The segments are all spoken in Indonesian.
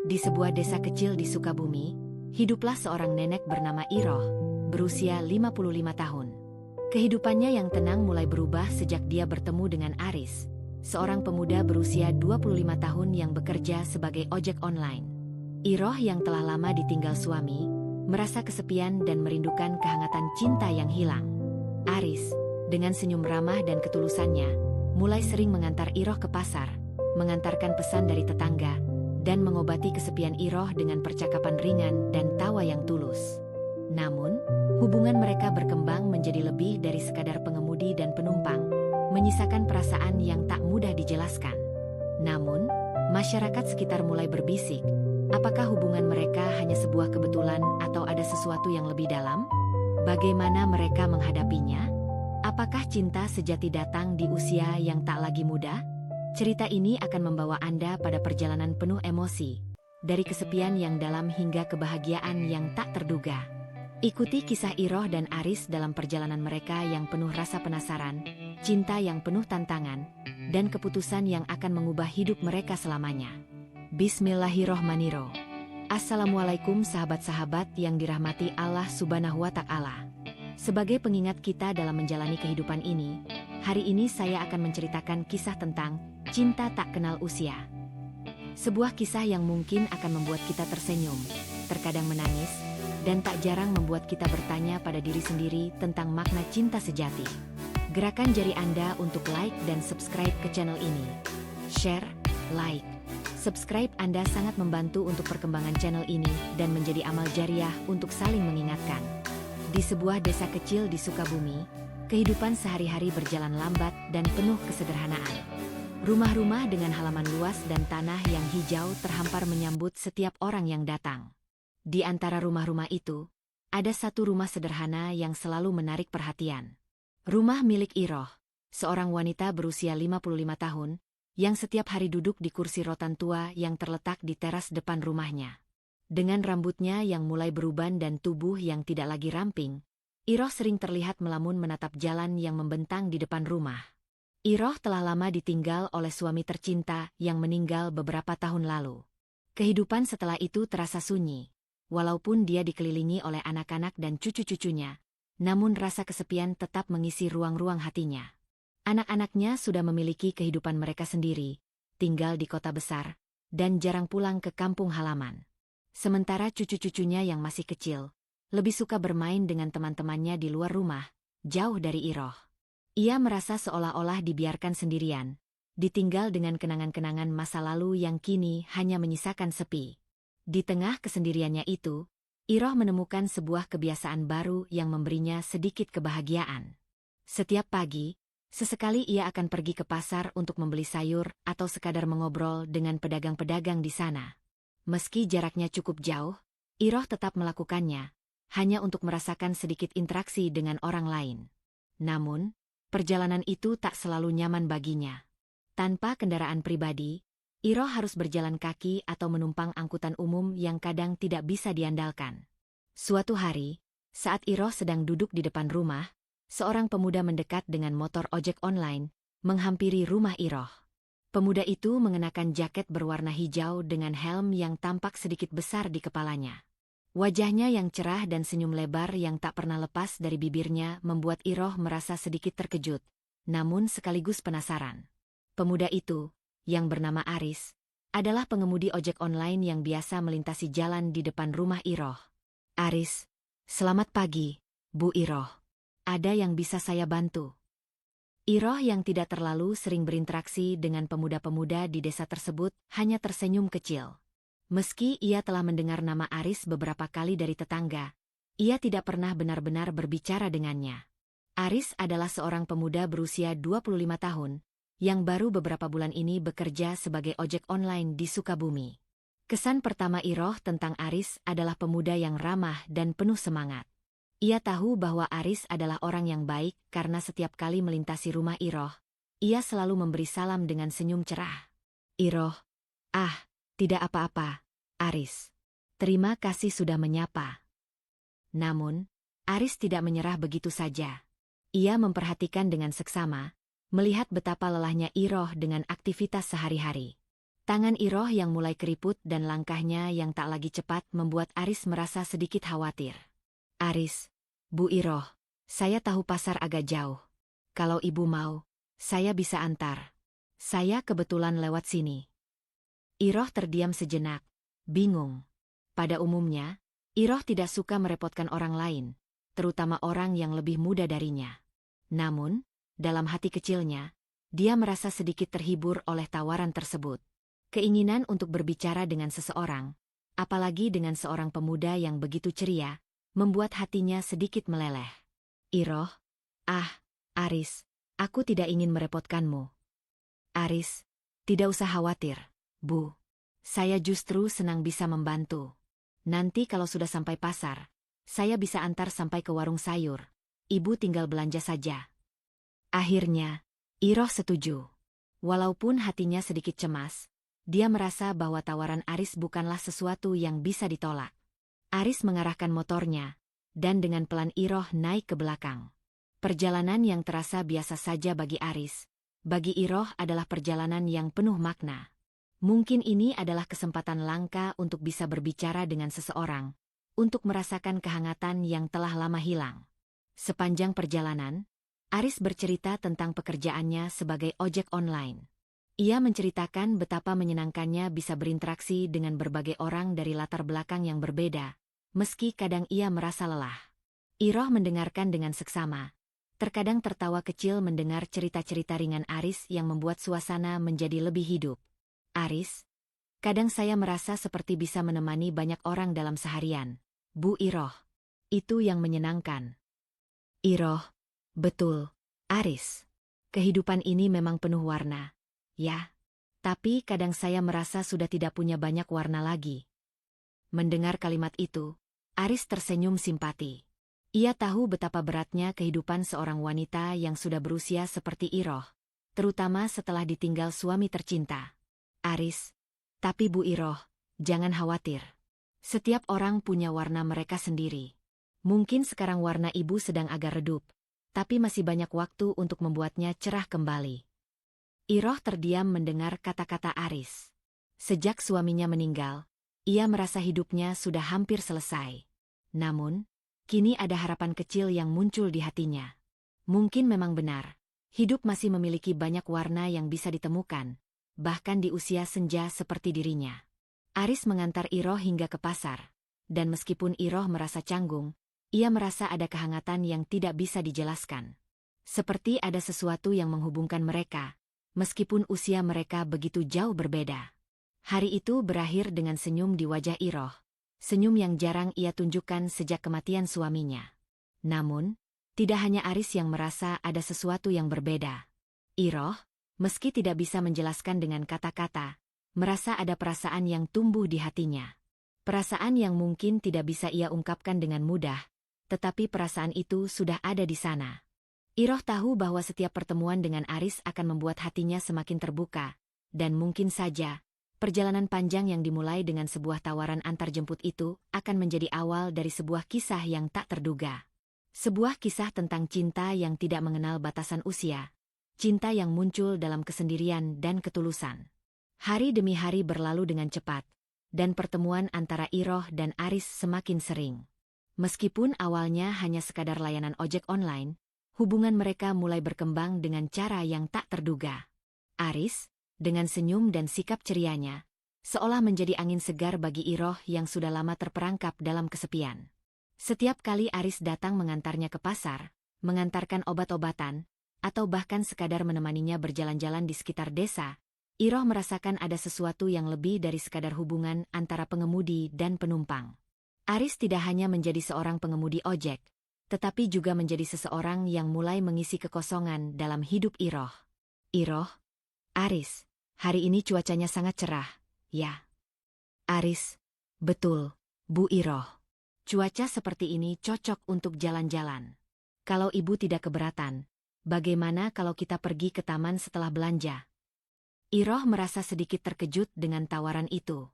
Di sebuah desa kecil di Sukabumi, hiduplah seorang nenek bernama Iroh, berusia 55 tahun. Kehidupannya yang tenang mulai berubah sejak dia bertemu dengan Aris, seorang pemuda berusia 25 tahun yang bekerja sebagai ojek online. Iroh yang telah lama ditinggal suami, merasa kesepian dan merindukan kehangatan cinta yang hilang. Aris, dengan senyum ramah dan ketulusannya, mulai sering mengantar Iroh ke pasar, mengantarkan pesan dari tetangga, dan mengobati kesepian Iroh dengan percakapan ringan dan tawa yang tulus. Namun, hubungan mereka berkembang menjadi lebih dari sekadar pengemudi dan penumpang, menyisakan perasaan yang tak mudah dijelaskan. Namun, masyarakat sekitar mulai berbisik, apakah hubungan mereka hanya sebuah kebetulan atau ada sesuatu yang lebih dalam? Bagaimana mereka menghadapinya? Apakah cinta sejati datang di usia yang tak lagi muda? Cerita ini akan membawa Anda pada perjalanan penuh emosi, dari kesepian yang dalam hingga kebahagiaan yang tak terduga. Ikuti kisah Iroh dan Aris dalam perjalanan mereka yang penuh rasa penasaran, cinta yang penuh tantangan, dan keputusan yang akan mengubah hidup mereka selamanya. Bismillahirrohmanirrohim. Assalamualaikum sahabat-sahabat yang dirahmati Allah Subhanahu wa Ta'ala. Sebagai pengingat kita dalam menjalani kehidupan ini, hari ini saya akan menceritakan kisah tentang cinta tak kenal usia. Sebuah kisah yang mungkin akan membuat kita tersenyum, terkadang menangis, dan tak jarang membuat kita bertanya pada diri sendiri tentang makna cinta sejati. Gerakan jari Anda untuk like dan subscribe ke channel ini. Share, like, subscribe Anda sangat membantu untuk perkembangan channel ini dan menjadi amal jariah untuk saling mengingatkan. Di sebuah desa kecil di Sukabumi, kehidupan sehari-hari berjalan lambat dan penuh kesederhanaan. Rumah-rumah dengan halaman luas dan tanah yang hijau terhampar menyambut setiap orang yang datang. Di antara rumah-rumah itu, ada satu rumah sederhana yang selalu menarik perhatian. Rumah milik Iroh, seorang wanita berusia 55 tahun, yang setiap hari duduk di kursi rotan tua yang terletak di teras depan rumahnya. Dengan rambutnya yang mulai beruban dan tubuh yang tidak lagi ramping, Iroh sering terlihat melamun menatap jalan yang membentang di depan rumah. Iroh telah lama ditinggal oleh suami tercinta yang meninggal beberapa tahun lalu. Kehidupan setelah itu terasa sunyi. Walaupun dia dikelilingi oleh anak-anak dan cucu-cucunya, namun rasa kesepian tetap mengisi ruang-ruang hatinya. Anak-anaknya sudah memiliki kehidupan mereka sendiri, tinggal di kota besar, dan jarang pulang ke kampung halaman. Sementara cucu-cucunya yang masih kecil, lebih suka bermain dengan teman-temannya di luar rumah, jauh dari Iroh. Ia merasa seolah-olah dibiarkan sendirian, ditinggal dengan kenangan-kenangan masa lalu yang kini hanya menyisakan sepi. Di tengah kesendiriannya itu, Iroh menemukan sebuah kebiasaan baru yang memberinya sedikit kebahagiaan. Setiap pagi, sesekali ia akan pergi ke pasar untuk membeli sayur atau sekadar mengobrol dengan pedagang-pedagang di sana. Meski jaraknya cukup jauh, Iroh tetap melakukannya, hanya untuk merasakan sedikit interaksi dengan orang lain. Namun, perjalanan itu tak selalu nyaman baginya. Tanpa kendaraan pribadi, Iroh harus berjalan kaki atau menumpang angkutan umum yang kadang tidak bisa diandalkan. Suatu hari, saat Iroh sedang duduk di depan rumah, seorang pemuda mendekat dengan motor ojek online, menghampiri rumah Iroh. Pemuda itu mengenakan jaket berwarna hijau dengan helm yang tampak sedikit besar di kepalanya. Wajahnya yang cerah dan senyum lebar yang tak pernah lepas dari bibirnya membuat Iroh merasa sedikit terkejut, namun sekaligus penasaran. Pemuda itu, yang bernama Aris, adalah pengemudi ojek online yang biasa melintasi jalan di depan rumah Iroh. Aris, selamat pagi, Bu Iroh. Ada yang bisa saya bantu? Iroh yang tidak terlalu sering berinteraksi dengan pemuda-pemuda di desa tersebut hanya tersenyum kecil. Meski ia telah mendengar nama Aris beberapa kali dari tetangga, ia tidak pernah benar-benar berbicara dengannya. Aris adalah seorang pemuda berusia 25 tahun, yang baru beberapa bulan ini bekerja sebagai ojek online di Sukabumi. Kesan pertama Iroh tentang Aris adalah pemuda yang ramah dan penuh semangat. Ia tahu bahwa Aris adalah orang yang baik karena setiap kali melintasi rumah Iroh, ia selalu memberi salam dengan senyum cerah. Iroh, tidak apa-apa, Aris. Terima kasih sudah menyapa. Namun, Aris tidak menyerah begitu saja. Ia memperhatikan dengan seksama, melihat betapa lelahnya Iroh dengan aktivitas sehari-hari. Tangan Iroh yang mulai keriput dan langkahnya yang tak lagi cepat membuat Aris merasa sedikit khawatir. Aris, Bu Iroh, saya tahu pasar agak jauh. Kalau ibu mau, saya bisa antar. Saya kebetulan lewat sini. Iroh terdiam sejenak, bingung. Pada umumnya, Iroh tidak suka merepotkan orang lain, terutama orang yang lebih muda darinya. Namun, dalam hati kecilnya, dia merasa sedikit terhibur oleh tawaran tersebut. Keinginan untuk berbicara dengan seseorang, apalagi dengan seorang pemuda yang begitu ceria, membuat hatinya sedikit meleleh. Iroh, Aris, aku tidak ingin merepotkanmu. Aris, tidak usah khawatir, Bu. Saya justru senang bisa membantu. Nanti kalau sudah sampai pasar, saya bisa antar sampai ke warung sayur. Ibu tinggal belanja saja. Akhirnya, Iroh setuju. Walaupun hatinya sedikit cemas, dia merasa bahwa tawaran Aris bukanlah sesuatu yang bisa ditolak. Aris mengarahkan motornya, dan dengan pelan Iroh naik ke belakang. Perjalanan yang terasa biasa saja bagi Aris, bagi Iroh adalah perjalanan yang penuh makna. Mungkin ini adalah kesempatan langka untuk bisa berbicara dengan seseorang, untuk merasakan kehangatan yang telah lama hilang. Sepanjang perjalanan, Aris bercerita tentang pekerjaannya sebagai ojek online. Ia menceritakan betapa menyenangkannya bisa berinteraksi dengan berbagai orang dari latar belakang yang berbeda, meski kadang ia merasa lelah. Iroh mendengarkan dengan seksama. Terkadang tertawa kecil mendengar cerita-cerita ringan Aris yang membuat suasana menjadi lebih hidup. Aris, kadang saya merasa seperti bisa menemani banyak orang dalam seharian. Bu Iroh, itu yang menyenangkan. Iroh, betul, Aris. Kehidupan ini memang penuh warna. Ya, tapi kadang saya merasa sudah tidak punya banyak warna lagi. Mendengar kalimat itu, Aris tersenyum simpati. Ia tahu betapa beratnya kehidupan seorang wanita yang sudah berusia seperti Iroh, terutama setelah ditinggal suami tercinta. Aris, tapi Bu Iroh, jangan khawatir. Setiap orang punya warna mereka sendiri. Mungkin sekarang warna ibu sedang agak redup, tapi masih banyak waktu untuk membuatnya cerah kembali. Iroh terdiam mendengar kata-kata Aris. Sejak suaminya meninggal, ia merasa hidupnya sudah hampir selesai. Namun, kini ada harapan kecil yang muncul di hatinya. Mungkin memang benar, hidup masih memiliki banyak warna yang bisa ditemukan, bahkan di usia senja seperti dirinya. Aris mengantar Iroh hingga ke pasar, dan meskipun Iroh merasa canggung, ia merasa ada kehangatan yang tidak bisa dijelaskan. Seperti ada sesuatu yang menghubungkan mereka, meskipun usia mereka begitu jauh berbeda. Hari itu berakhir dengan senyum di wajah Iroh, senyum yang jarang ia tunjukkan sejak kematian suaminya. Namun, tidak hanya Aris yang merasa ada sesuatu yang berbeda. Iroh, meski tidak bisa menjelaskan dengan kata-kata, merasa ada perasaan yang tumbuh di hatinya. Perasaan yang mungkin tidak bisa ia ungkapkan dengan mudah, tetapi perasaan itu sudah ada di sana. Iroh tahu bahwa setiap pertemuan dengan Aris akan membuat hatinya semakin terbuka, dan mungkin saja, perjalanan panjang yang dimulai dengan sebuah tawaran antarjemput itu akan menjadi awal dari sebuah kisah yang tak terduga. Sebuah kisah tentang cinta yang tidak mengenal batasan usia, cinta yang muncul dalam kesendirian dan ketulusan. Hari demi hari berlalu dengan cepat, dan pertemuan antara Iroh dan Aris semakin sering. Meskipun awalnya hanya sekadar layanan ojek online, hubungan mereka mulai berkembang dengan cara yang tak terduga. Aris, dengan senyum dan sikap cerianya, seolah menjadi angin segar bagi Iroh yang sudah lama terperangkap dalam kesepian. Setiap kali Aris datang mengantarnya ke pasar, mengantarkan obat-obatan, atau bahkan sekadar menemaninya berjalan-jalan di sekitar desa, Iroh merasakan ada sesuatu yang lebih dari sekadar hubungan antara pengemudi dan penumpang. Aris tidak hanya menjadi seorang pengemudi ojek, tetapi juga menjadi seseorang yang mulai mengisi kekosongan dalam hidup Iroh. Iroh, Aris, hari ini cuacanya sangat cerah, ya? Aris, betul, Bu Iroh. Cuaca seperti ini cocok untuk jalan-jalan. Kalau ibu tidak keberatan, bagaimana kalau kita pergi ke taman setelah belanja? Iroh merasa sedikit terkejut dengan tawaran itu.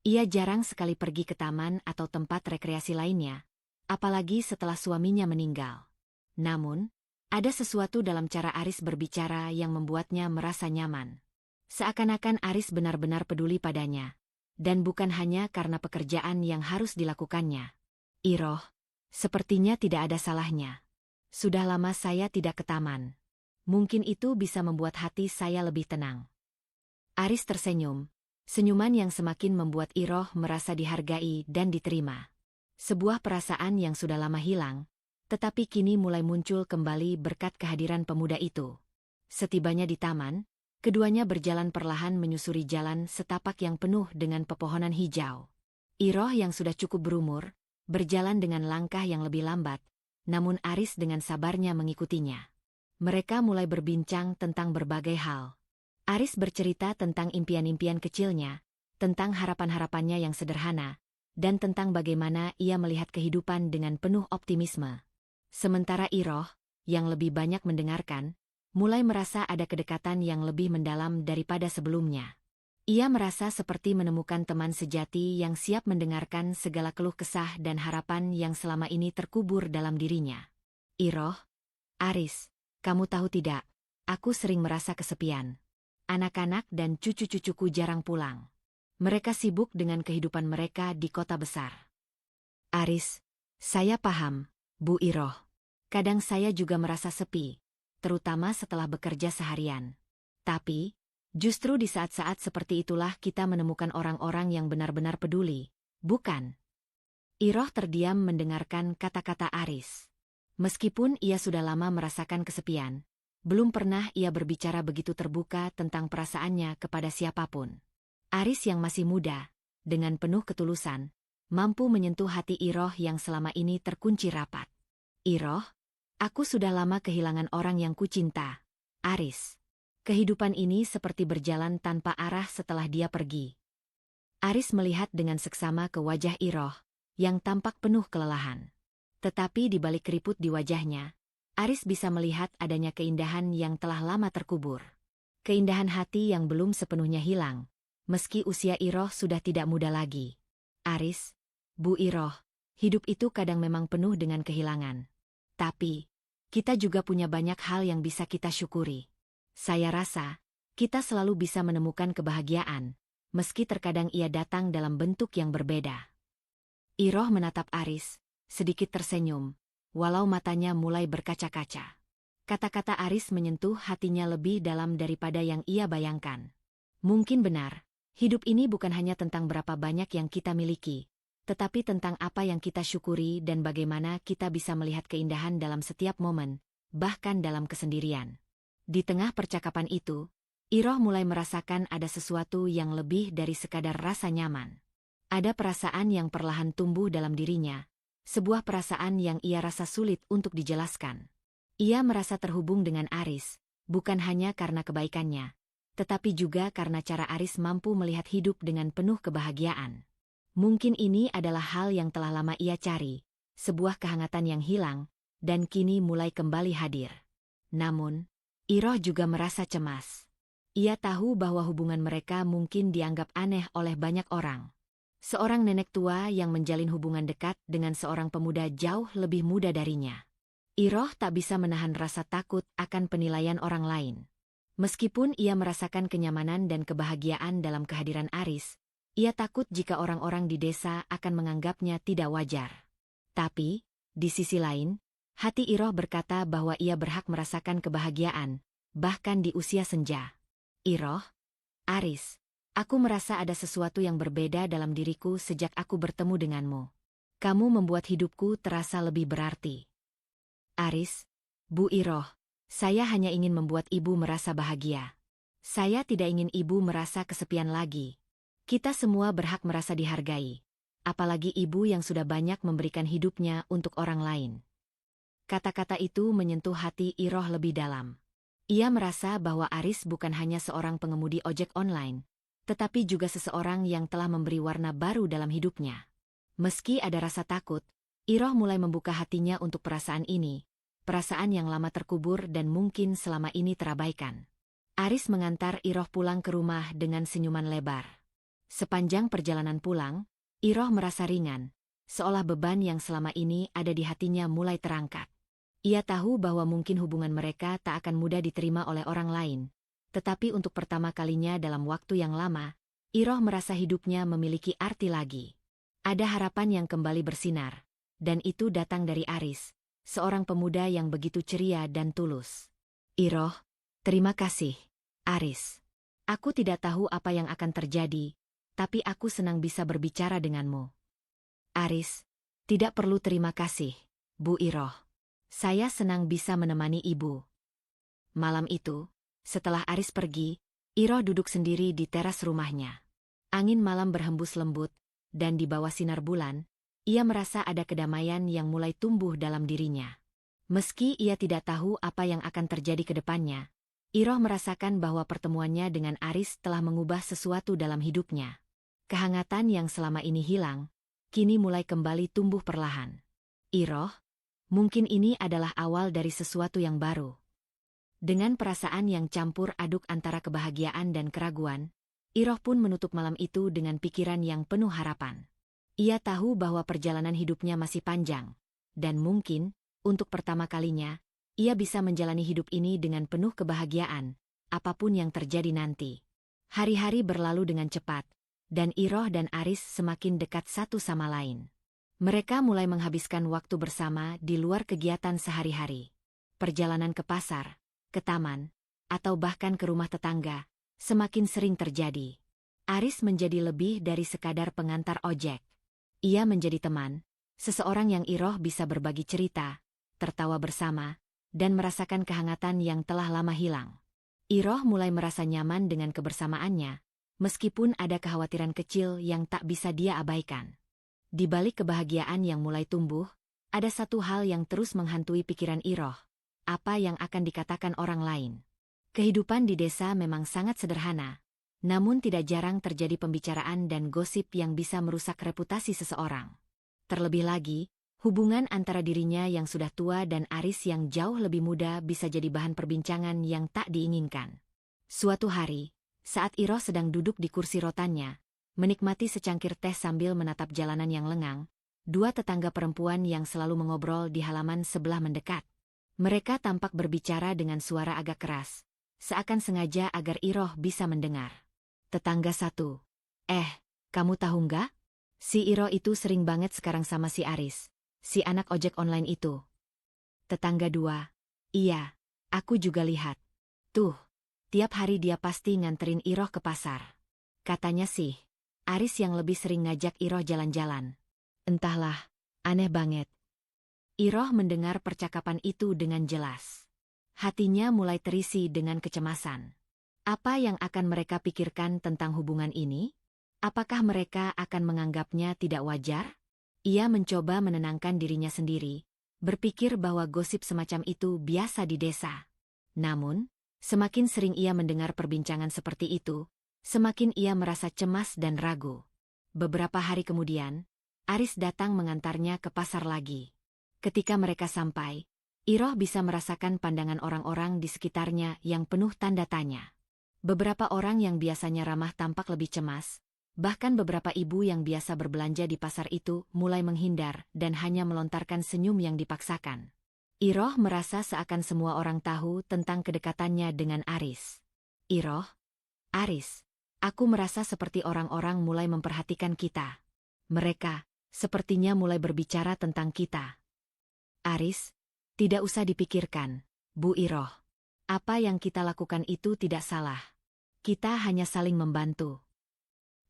Ia jarang sekali pergi ke taman atau tempat rekreasi lainnya, apalagi setelah suaminya meninggal. Namun, ada sesuatu dalam cara Aris berbicara yang membuatnya merasa nyaman. Seakan-akan Aris benar-benar peduli padanya. Dan bukan hanya karena pekerjaan yang harus dilakukannya. Iroh, sepertinya tidak ada salahnya. Sudah lama saya tidak ke taman. Mungkin itu bisa membuat hati saya lebih tenang. Aris tersenyum. Senyuman yang semakin membuat Iroh merasa dihargai dan diterima. Sebuah perasaan yang sudah lama hilang, tetapi kini mulai muncul kembali berkat kehadiran pemuda itu. Setibanya di taman, keduanya berjalan perlahan menyusuri jalan setapak yang penuh dengan pepohonan hijau. Iroh yang sudah cukup berumur, berjalan dengan langkah yang lebih lambat, namun Aris dengan sabarnya mengikutinya. Mereka mulai berbincang tentang berbagai hal. Aris bercerita tentang impian-impian kecilnya, tentang harapan-harapannya yang sederhana, dan tentang bagaimana ia melihat kehidupan dengan penuh optimisme. Sementara Iroh, yang lebih banyak mendengarkan, mulai merasa ada kedekatan yang lebih mendalam daripada sebelumnya. Ia merasa seperti menemukan teman sejati yang siap mendengarkan segala keluh kesah dan harapan yang selama ini terkubur dalam dirinya. Iroh, Aris, kamu tahu tidak, aku sering merasa kesepian. Anak-anak dan cucu-cucuku jarang pulang. Mereka sibuk dengan kehidupan mereka di kota besar. Aris, saya paham, Bu Iroh. Kadang saya juga merasa sepi, terutama setelah bekerja seharian. Tapi, justru di saat-saat seperti itulah kita menemukan orang-orang yang benar-benar peduli, bukan? Iroh terdiam mendengarkan kata-kata Aris. Meskipun ia sudah lama merasakan kesepian, belum pernah ia berbicara begitu terbuka tentang perasaannya kepada siapapun. Aris yang masih muda, dengan penuh ketulusan, mampu menyentuh hati Iroh yang selama ini terkunci rapat. Iroh, aku sudah lama kehilangan orang yang kucinta. Aris. Kehidupan ini seperti berjalan tanpa arah setelah dia pergi. Aris melihat dengan seksama ke wajah Iroh, yang tampak penuh kelelahan. Tetapi di balik keriput di wajahnya, Aris bisa melihat adanya keindahan yang telah lama terkubur. Keindahan hati yang belum sepenuhnya hilang, meski usia Iroh sudah tidak muda lagi. Aris, Bu Iroh, hidup itu kadang memang penuh dengan kehilangan. Tapi, kita juga punya banyak hal yang bisa kita syukuri. Saya rasa, kita selalu bisa menemukan kebahagiaan, meski terkadang ia datang dalam bentuk yang berbeda. Iroh menatap Aris, sedikit tersenyum, walau matanya mulai berkaca-kaca. Kata-kata Aris menyentuh hatinya lebih dalam daripada yang ia bayangkan. Mungkin benar, hidup ini bukan hanya tentang berapa banyak yang kita miliki, tetapi tentang apa yang kita syukuri dan bagaimana kita bisa melihat keindahan dalam setiap momen, bahkan dalam kesendirian. Di tengah percakapan itu, Iroh mulai merasakan ada sesuatu yang lebih dari sekadar rasa nyaman. Ada perasaan yang perlahan tumbuh dalam dirinya, sebuah perasaan yang ia rasa sulit untuk dijelaskan. Ia merasa terhubung dengan Aris, bukan hanya karena kebaikannya, tetapi juga karena cara Aris mampu melihat hidup dengan penuh kebahagiaan. Mungkin ini adalah hal yang telah lama ia cari, sebuah kehangatan yang hilang, dan kini mulai kembali hadir. Namun, Iroh juga merasa cemas. Ia tahu bahwa hubungan mereka mungkin dianggap aneh oleh banyak orang. Seorang nenek tua yang menjalin hubungan dekat dengan seorang pemuda jauh lebih muda darinya. Iroh tak bisa menahan rasa takut akan penilaian orang lain. Meskipun ia merasakan kenyamanan dan kebahagiaan dalam kehadiran Aris, ia takut jika orang-orang di desa akan menganggapnya tidak wajar. Tapi, di sisi lain, hati Iroh berkata bahwa ia berhak merasakan kebahagiaan, bahkan di usia senja. Iroh, Aris, aku merasa ada sesuatu yang berbeda dalam diriku sejak aku bertemu denganmu. Kamu membuat hidupku terasa lebih berarti. Aris, Bu Iroh, saya hanya ingin membuat ibu merasa bahagia. Saya tidak ingin ibu merasa kesepian lagi. Kita semua berhak merasa dihargai. Apalagi ibu yang sudah banyak memberikan hidupnya untuk orang lain. Kata-kata itu menyentuh hati Iroh lebih dalam. Ia merasa bahwa Aris bukan hanya seorang pengemudi ojek online, tetapi juga seseorang yang telah memberi warna baru dalam hidupnya. Meski ada rasa takut, Iroh mulai membuka hatinya untuk perasaan ini, perasaan yang lama terkubur dan mungkin selama ini terabaikan. Aris mengantar Iroh pulang ke rumah dengan senyuman lebar. Sepanjang perjalanan pulang, Iroh merasa ringan, seolah beban yang selama ini ada di hatinya mulai terangkat. Ia tahu bahwa mungkin hubungan mereka tak akan mudah diterima oleh orang lain, Tetapi untuk pertama kalinya dalam waktu yang lama, Iroh merasa hidupnya memiliki arti lagi. Ada harapan yang kembali bersinar, dan itu datang dari Aris, seorang pemuda yang begitu ceria dan tulus. Iroh, terima kasih, Aris. Aku tidak tahu apa yang akan terjadi, tapi aku senang bisa berbicara denganmu. Aris, tidak perlu terima kasih, Bu Iroh. Saya senang bisa menemani ibu. Malam itu, setelah Aris pergi, Iroh duduk sendiri di teras rumahnya. Angin malam berhembus lembut, dan di bawah sinar bulan, ia merasa ada kedamaian yang mulai tumbuh dalam dirinya. Meski ia tidak tahu apa yang akan terjadi ke depannya, Iroh merasakan bahwa pertemuannya dengan Aris telah mengubah sesuatu dalam hidupnya. Kehangatan yang selama ini hilang, kini mulai kembali tumbuh perlahan. Iroh, mungkin ini adalah awal dari sesuatu yang baru. Dengan perasaan yang campur aduk antara kebahagiaan dan keraguan, Iroh pun menutup malam itu dengan pikiran yang penuh harapan. Ia tahu bahwa perjalanan hidupnya masih panjang, dan mungkin, untuk pertama kalinya, ia bisa menjalani hidup ini dengan penuh kebahagiaan, apapun yang terjadi nanti. Hari-hari berlalu dengan cepat, dan Iroh dan Aris semakin dekat satu sama lain. Mereka mulai menghabiskan waktu bersama di luar kegiatan sehari-hari. Perjalanan ke pasar, ke taman, atau bahkan ke rumah tetangga, semakin sering terjadi. Aris menjadi lebih dari sekadar pengantar ojek. Ia menjadi teman, seseorang yang Iroh bisa berbagi cerita, tertawa bersama, dan merasakan kehangatan yang telah lama hilang. Iroh mulai merasa nyaman dengan kebersamaannya, meskipun ada kekhawatiran kecil yang tak bisa dia abaikan. Di balik kebahagiaan yang mulai tumbuh, ada satu hal yang terus menghantui pikiran Iroh. Apa yang akan dikatakan orang lain? Kehidupan di desa memang sangat sederhana, namun tidak jarang terjadi pembicaraan dan gosip yang bisa merusak reputasi seseorang. Terlebih lagi, hubungan antara dirinya yang sudah tua dan Aris yang jauh lebih muda bisa jadi bahan perbincangan yang tak diinginkan. Suatu hari, saat Iroh sedang duduk di kursi rotannya, menikmati secangkir teh sambil menatap jalanan yang lengang, dua tetangga perempuan yang selalu mengobrol di halaman sebelah mendekat. Mereka tampak berbicara dengan suara agak keras, seakan sengaja agar Iroh bisa mendengar. Tetangga satu. Kamu tahu nggak? Si Iroh itu sering banget sekarang sama si Aris, si anak ojek online itu. Tetangga dua. Iya, aku juga lihat. Tuh, tiap hari dia pasti nganterin Iroh ke pasar. Katanya sih, Aris yang lebih sering ngajak Iroh jalan-jalan. Entahlah, aneh banget. Iroh mendengar percakapan itu dengan jelas. Hatinya mulai terisi dengan kecemasan. Apa yang akan mereka pikirkan tentang hubungan ini? Apakah mereka akan menganggapnya tidak wajar? Ia mencoba menenangkan dirinya sendiri, berpikir bahwa gosip semacam itu biasa di desa. Namun, semakin sering ia mendengar perbincangan seperti itu, semakin ia merasa cemas dan ragu. Beberapa hari kemudian, Aris datang mengantarnya ke pasar lagi. Ketika mereka sampai, Iroh bisa merasakan pandangan orang-orang di sekitarnya yang penuh tanda tanya. Beberapa orang yang biasanya ramah tampak lebih cemas, bahkan beberapa ibu yang biasa berbelanja di pasar itu mulai menghindar dan hanya melontarkan senyum yang dipaksakan. Iroh merasa seakan semua orang tahu tentang kedekatannya dengan Aris. Iroh, Aris, aku merasa seperti orang-orang mulai memperhatikan kita. Mereka, sepertinya mulai berbicara tentang kita. Aris, tidak usah dipikirkan, Bu Iroh. Apa yang kita lakukan itu tidak salah. Kita hanya saling membantu.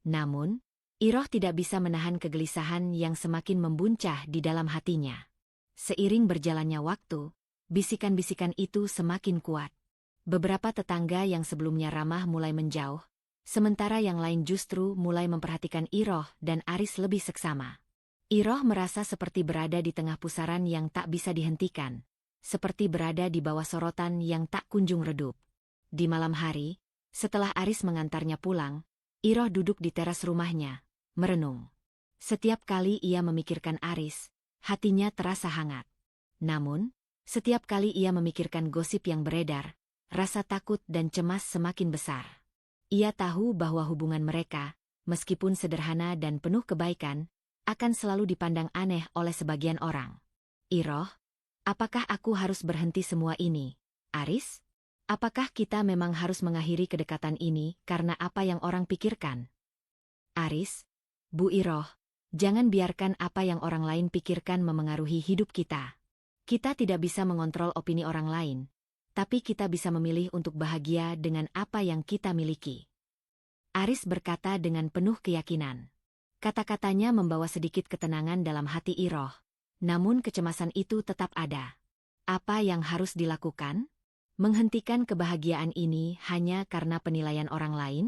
Namun, Iroh tidak bisa menahan kegelisahan yang semakin membuncah di dalam hatinya. Seiring berjalannya waktu, bisikan-bisikan itu semakin kuat. Beberapa tetangga yang sebelumnya ramah mulai menjauh, sementara yang lain justru mulai memperhatikan Iroh dan Aris lebih seksama. Iroh merasa seperti berada di tengah pusaran yang tak bisa dihentikan, seperti berada di bawah sorotan yang tak kunjung redup. Di malam hari, setelah Aris mengantarnya pulang, Iroh duduk di teras rumahnya, merenung. Setiap kali ia memikirkan Aris, hatinya terasa hangat. Namun, setiap kali ia memikirkan gosip yang beredar, rasa takut dan cemas semakin besar. Ia tahu bahwa hubungan mereka, meskipun sederhana dan penuh kebaikan, akan selalu dipandang aneh oleh sebagian orang. Iroh, apakah aku harus berhenti semua ini, Aris? Apakah kita memang harus mengakhiri kedekatan ini karena apa yang orang pikirkan? Aris, Bu Iroh, jangan biarkan apa yang orang lain pikirkan memengaruhi hidup kita. Kita tidak bisa mengontrol opini orang lain, tapi kita bisa memilih untuk bahagia dengan apa yang kita miliki. Aris berkata dengan penuh keyakinan. Kata-katanya membawa sedikit ketenangan dalam hati Iroh, namun kecemasan itu tetap ada. Apa yang harus dilakukan? Menghentikan kebahagiaan ini hanya karena penilaian orang lain?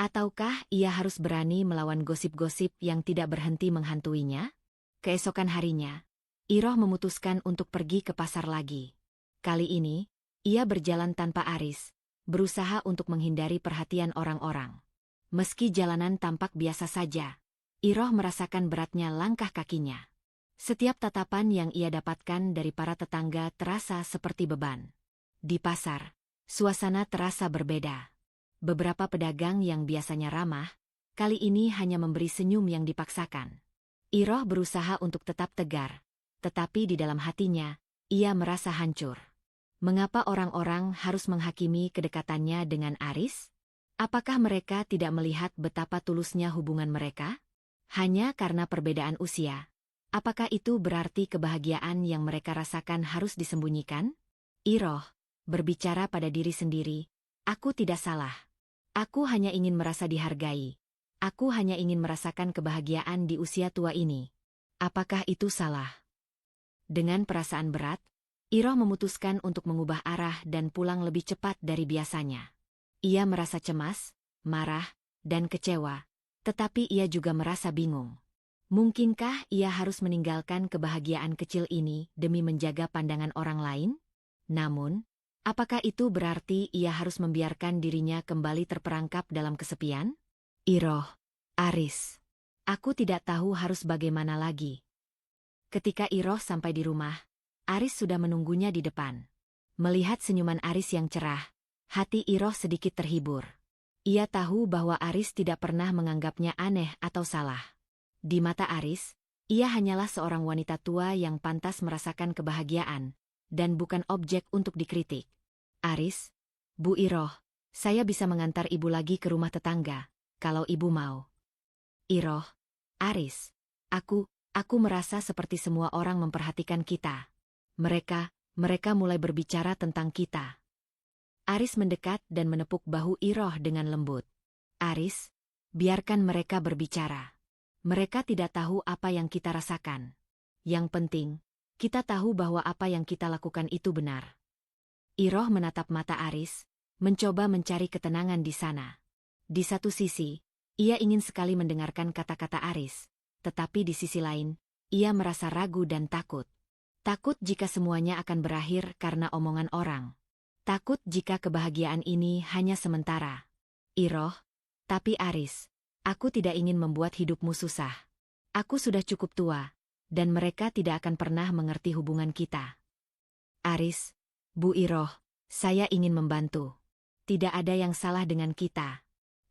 Ataukah ia harus berani melawan gosip-gosip yang tidak berhenti menghantuinya? Keesokan harinya, Iroh memutuskan untuk pergi ke pasar lagi. Kali ini, ia berjalan tanpa Aris, berusaha untuk menghindari perhatian orang-orang. Meski jalanan tampak biasa saja, Iroh merasakan beratnya langkah kakinya. Setiap tatapan yang ia dapatkan dari para tetangga terasa seperti beban. Di pasar, suasana terasa berbeda. Beberapa pedagang yang biasanya ramah, kali ini hanya memberi senyum yang dipaksakan. Iroh berusaha untuk tetap tegar, tetapi di dalam hatinya, ia merasa hancur. Mengapa orang-orang harus menghakimi kedekatannya dengan Aris? Apakah mereka tidak melihat betapa tulusnya hubungan mereka? Hanya karena perbedaan usia. Apakah itu berarti kebahagiaan yang mereka rasakan harus disembunyikan? Iroh berbicara pada diri sendiri, aku tidak salah. Aku hanya ingin merasa dihargai. Aku hanya ingin merasakan kebahagiaan di usia tua ini. Apakah itu salah? Dengan perasaan berat, Iroh memutuskan untuk mengubah arah dan pulang lebih cepat dari biasanya. Ia merasa cemas, marah, dan kecewa. Tetapi ia juga merasa bingung. Mungkinkah ia harus meninggalkan kebahagiaan kecil ini demi menjaga pandangan orang lain? Namun, apakah itu berarti ia harus membiarkan dirinya kembali terperangkap dalam kesepian? Iroh, Aris, aku tidak tahu harus bagaimana lagi. Ketika Iroh sampai di rumah, Aris sudah menunggunya di depan. Melihat senyuman Aris yang cerah, hati Iroh sedikit terhibur. Ia tahu bahwa Aris tidak pernah menganggapnya aneh atau salah. Di mata Aris, ia hanyalah seorang wanita tua yang pantas merasakan kebahagiaan, dan bukan objek untuk dikritik. Aris, Bu Iroh, saya bisa mengantar ibu lagi ke rumah tetangga, kalau ibu mau. Iroh, Aris, aku merasa seperti semua orang memperhatikan kita. Mereka mulai berbicara tentang kita. Aris mendekat dan menepuk bahu Iroh dengan lembut. Aris, biarkan mereka berbicara. Mereka tidak tahu apa yang kita rasakan. Yang penting, kita tahu bahwa apa yang kita lakukan itu benar. Iroh menatap mata Aris, mencoba mencari ketenangan di sana. Di satu sisi, ia ingin sekali mendengarkan kata-kata Aris, tetapi di sisi lain, ia merasa ragu dan takut. Takut jika semuanya akan berakhir karena omongan orang. Takut jika kebahagiaan ini hanya sementara. Iroh, tapi Aris, aku tidak ingin membuat hidupmu susah. Aku sudah cukup tua, dan mereka tidak akan pernah mengerti hubungan kita. Aris, Bu Iroh, saya ingin membantu. Tidak ada yang salah dengan kita.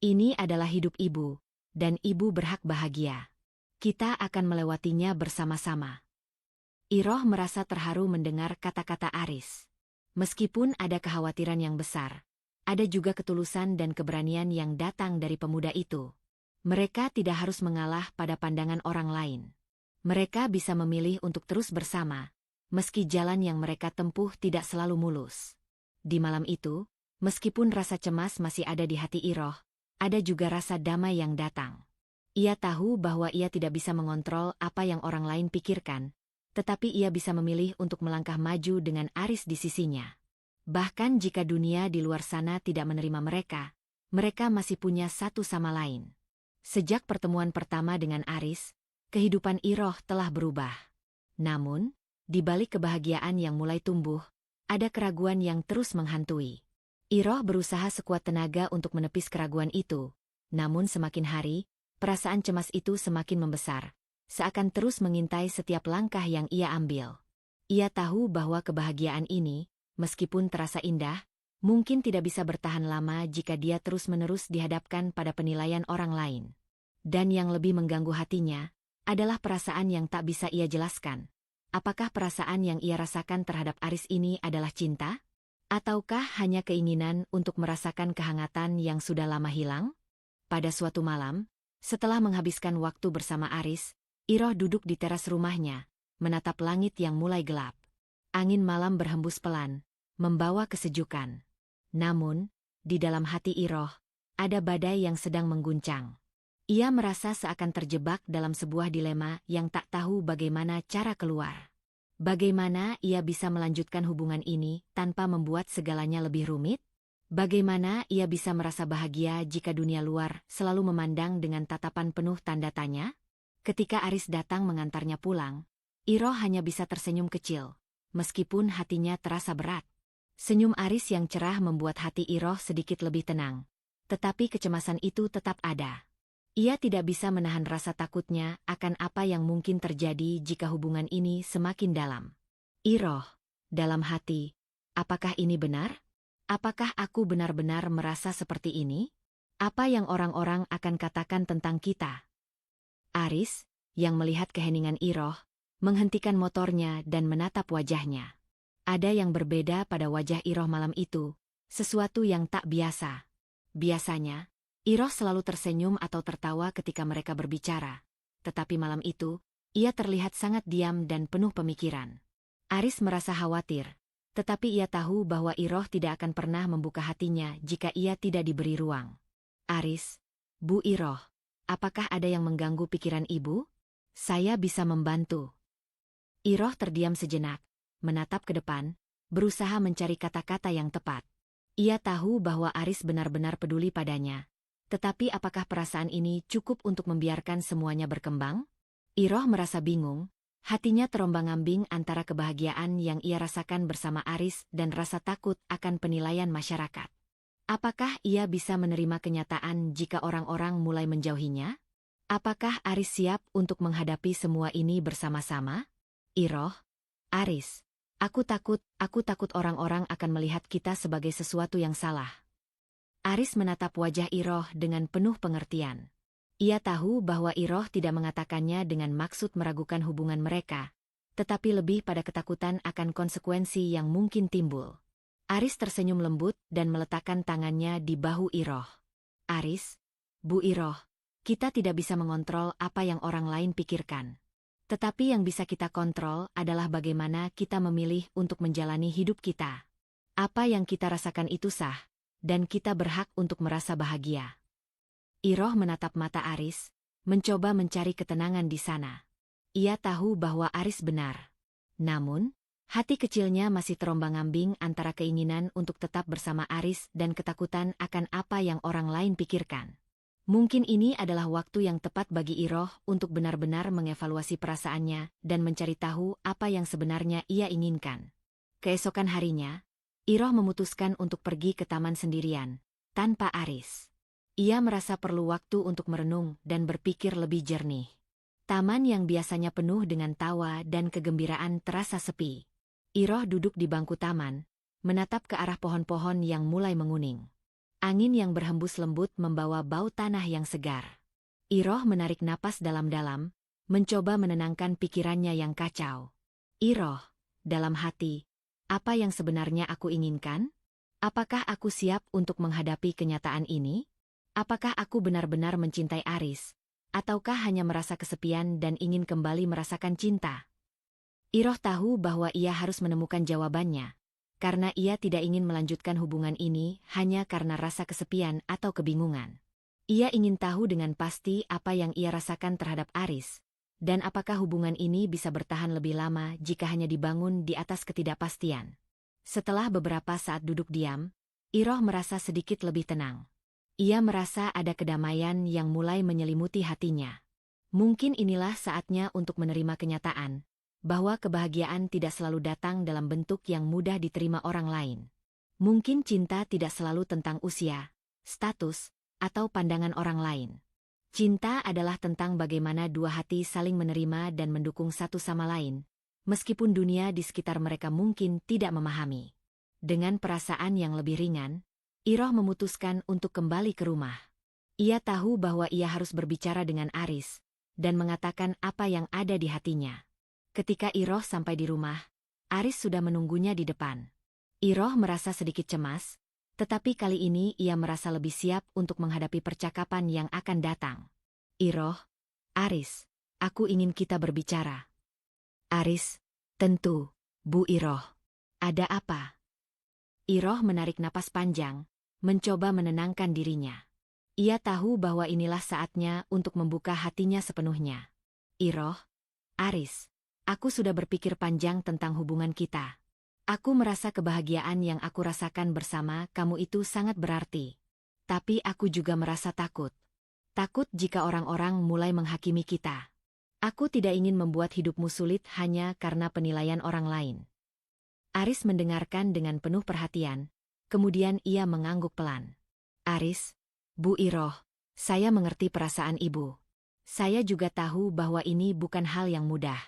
Ini adalah hidup ibu, dan ibu berhak bahagia. Kita akan melewatinya bersama-sama. Iroh merasa terharu mendengar kata-kata Aris. Meskipun ada kekhawatiran yang besar, ada juga ketulusan dan keberanian yang datang dari pemuda itu. Mereka tidak harus mengalah pada pandangan orang lain. Mereka bisa memilih untuk terus bersama, meski jalan yang mereka tempuh tidak selalu mulus. Di malam itu, meskipun rasa cemas masih ada di hati Iroh, ada juga rasa damai yang datang. Ia tahu bahwa ia tidak bisa mengontrol apa yang orang lain pikirkan, tetapi ia bisa memilih untuk melangkah maju dengan Aris di sisinya. Bahkan jika dunia di luar sana tidak menerima mereka, mereka masih punya satu sama lain. Sejak pertemuan pertama dengan Aris, kehidupan Iroh telah berubah. Namun, di balik kebahagiaan yang mulai tumbuh, ada keraguan yang terus menghantui. Iroh berusaha sekuat tenaga untuk menepis keraguan itu, namun semakin hari, perasaan cemas itu semakin membesar. Seakan terus mengintai setiap langkah yang ia ambil. Ia tahu bahwa kebahagiaan ini, meskipun terasa indah, mungkin tidak bisa bertahan lama jika dia terus-menerus dihadapkan pada penilaian orang lain. Dan yang lebih mengganggu hatinya, adalah perasaan yang tak bisa ia jelaskan. Apakah perasaan yang ia rasakan terhadap Aris ini adalah cinta? Ataukah hanya keinginan untuk merasakan kehangatan yang sudah lama hilang? Pada suatu malam, setelah menghabiskan waktu bersama Aris, Iroh duduk di teras rumahnya, menatap langit yang mulai gelap. Angin malam berhembus pelan, membawa kesejukan. Namun, di dalam hati Iroh, ada badai yang sedang mengguncang. Ia merasa seakan terjebak dalam sebuah dilema yang tak tahu bagaimana cara keluar. Bagaimana ia bisa melanjutkan hubungan ini tanpa membuat segalanya lebih rumit? Bagaimana ia bisa merasa bahagia jika dunia luar selalu memandang dengan tatapan penuh tanda tanya? Ketika Aris datang mengantarnya pulang, Iroh hanya bisa tersenyum kecil, meskipun hatinya terasa berat. Senyum Aris yang cerah membuat hati Iroh sedikit lebih tenang. Tetapi kecemasan itu tetap ada. Ia tidak bisa menahan rasa takutnya akan apa yang mungkin terjadi jika hubungan ini semakin dalam. Iroh, dalam hati, apakah ini benar? Apakah aku benar-benar merasa seperti ini? Apa yang orang-orang akan katakan tentang kita? Aris, yang melihat keheningan Iroh, menghentikan motornya dan menatap wajahnya. Ada yang berbeda pada wajah Iroh malam itu, sesuatu yang tak biasa. Biasanya, Iroh selalu tersenyum atau tertawa ketika mereka berbicara. Tetapi malam itu, ia terlihat sangat diam dan penuh pemikiran. Aris merasa khawatir, tetapi ia tahu bahwa Iroh tidak akan pernah membuka hatinya jika ia tidak diberi ruang. Aris, Bu Iroh, apakah ada yang mengganggu pikiran ibu? Saya bisa membantu. Iroh terdiam sejenak, menatap ke depan, berusaha mencari kata-kata yang tepat. Ia tahu bahwa Aris benar-benar peduli padanya. Tetapi apakah perasaan ini cukup untuk membiarkan semuanya berkembang? Iroh merasa bingung, hatinya terombang-ambing antara kebahagiaan yang ia rasakan bersama Aris dan rasa takut akan penilaian masyarakat. Apakah ia bisa menerima kenyataan jika orang-orang mulai menjauhinya? Apakah Aris siap untuk menghadapi semua ini bersama-sama? Iroh, Aris, aku takut orang-orang akan melihat kita sebagai sesuatu yang salah. Aris menatap wajah Iroh dengan penuh pengertian. Ia tahu bahwa Iroh tidak mengatakannya dengan maksud meragukan hubungan mereka, tetapi lebih pada ketakutan akan konsekuensi yang mungkin timbul. Aris tersenyum lembut dan meletakkan tangannya di bahu Iroh. Aris, Bu Iroh, kita tidak bisa mengontrol apa yang orang lain pikirkan. Tetapi yang bisa kita kontrol adalah bagaimana kita memilih untuk menjalani hidup kita. Apa yang kita rasakan itu sah, dan kita berhak untuk merasa bahagia. Iroh menatap mata Aris, mencoba mencari ketenangan di sana. Ia tahu bahwa Aris benar. Namun, hati kecilnya masih terombang-ambing antara keinginan untuk tetap bersama Aris dan ketakutan akan apa yang orang lain pikirkan. Mungkin ini adalah waktu yang tepat bagi Iroh untuk benar-benar mengevaluasi perasaannya dan mencari tahu apa yang sebenarnya ia inginkan. Keesokan harinya, Iroh memutuskan untuk pergi ke taman sendirian, tanpa Aris. Ia merasa perlu waktu untuk merenung dan berpikir lebih jernih. Taman yang biasanya penuh dengan tawa dan kegembiraan terasa sepi. Iroh duduk di bangku taman, menatap ke arah pohon-pohon yang mulai menguning. Angin yang berhembus lembut membawa bau tanah yang segar. Iroh menarik napas dalam-dalam, mencoba menenangkan pikirannya yang kacau. Iroh, dalam hati, apa yang sebenarnya aku inginkan? Apakah aku siap untuk menghadapi kenyataan ini? Apakah aku benar-benar mencintai Aris? Ataukah hanya merasa kesepian dan ingin kembali merasakan cinta? Iroh tahu bahwa ia harus menemukan jawabannya, karena ia tidak ingin melanjutkan hubungan ini hanya karena rasa kesepian atau kebingungan. Ia ingin tahu dengan pasti apa yang ia rasakan terhadap Aris, dan apakah hubungan ini bisa bertahan lebih lama jika hanya dibangun di atas ketidakpastian. Setelah beberapa saat duduk diam, Iroh merasa sedikit lebih tenang. Ia merasa ada kedamaian yang mulai menyelimuti hatinya. Mungkin inilah saatnya untuk menerima kenyataan, bahwa kebahagiaan tidak selalu datang dalam bentuk yang mudah diterima orang lain. Mungkin cinta tidak selalu tentang usia, status, atau pandangan orang lain. Cinta adalah tentang bagaimana dua hati saling menerima dan mendukung satu sama lain, meskipun dunia di sekitar mereka mungkin tidak memahami. Dengan perasaan yang lebih ringan, Iroh memutuskan untuk kembali ke rumah. Ia tahu bahwa ia harus berbicara dengan Aris, dan mengatakan apa yang ada di hatinya. Ketika Iroh sampai di rumah, Aris sudah menunggunya di depan. Iroh merasa sedikit cemas, tetapi kali ini ia merasa lebih siap untuk menghadapi percakapan yang akan datang. Iroh, Aris, aku ingin kita berbicara. Aris, tentu, Bu Iroh. Ada apa? Iroh menarik napas panjang, mencoba menenangkan dirinya. Ia tahu bahwa inilah saatnya untuk membuka hatinya sepenuhnya. Iroh, Aris, aku sudah berpikir panjang tentang hubungan kita. Aku merasa kebahagiaan yang aku rasakan bersama kamu itu sangat berarti. Tapi aku juga merasa takut. Takut jika orang-orang mulai menghakimi kita. Aku tidak ingin membuat hidupmu sulit hanya karena penilaian orang lain. Aris mendengarkan dengan penuh perhatian, kemudian ia mengangguk pelan. Aris, Bu Iroh, saya mengerti perasaan ibu. Saya juga tahu bahwa ini bukan hal yang mudah.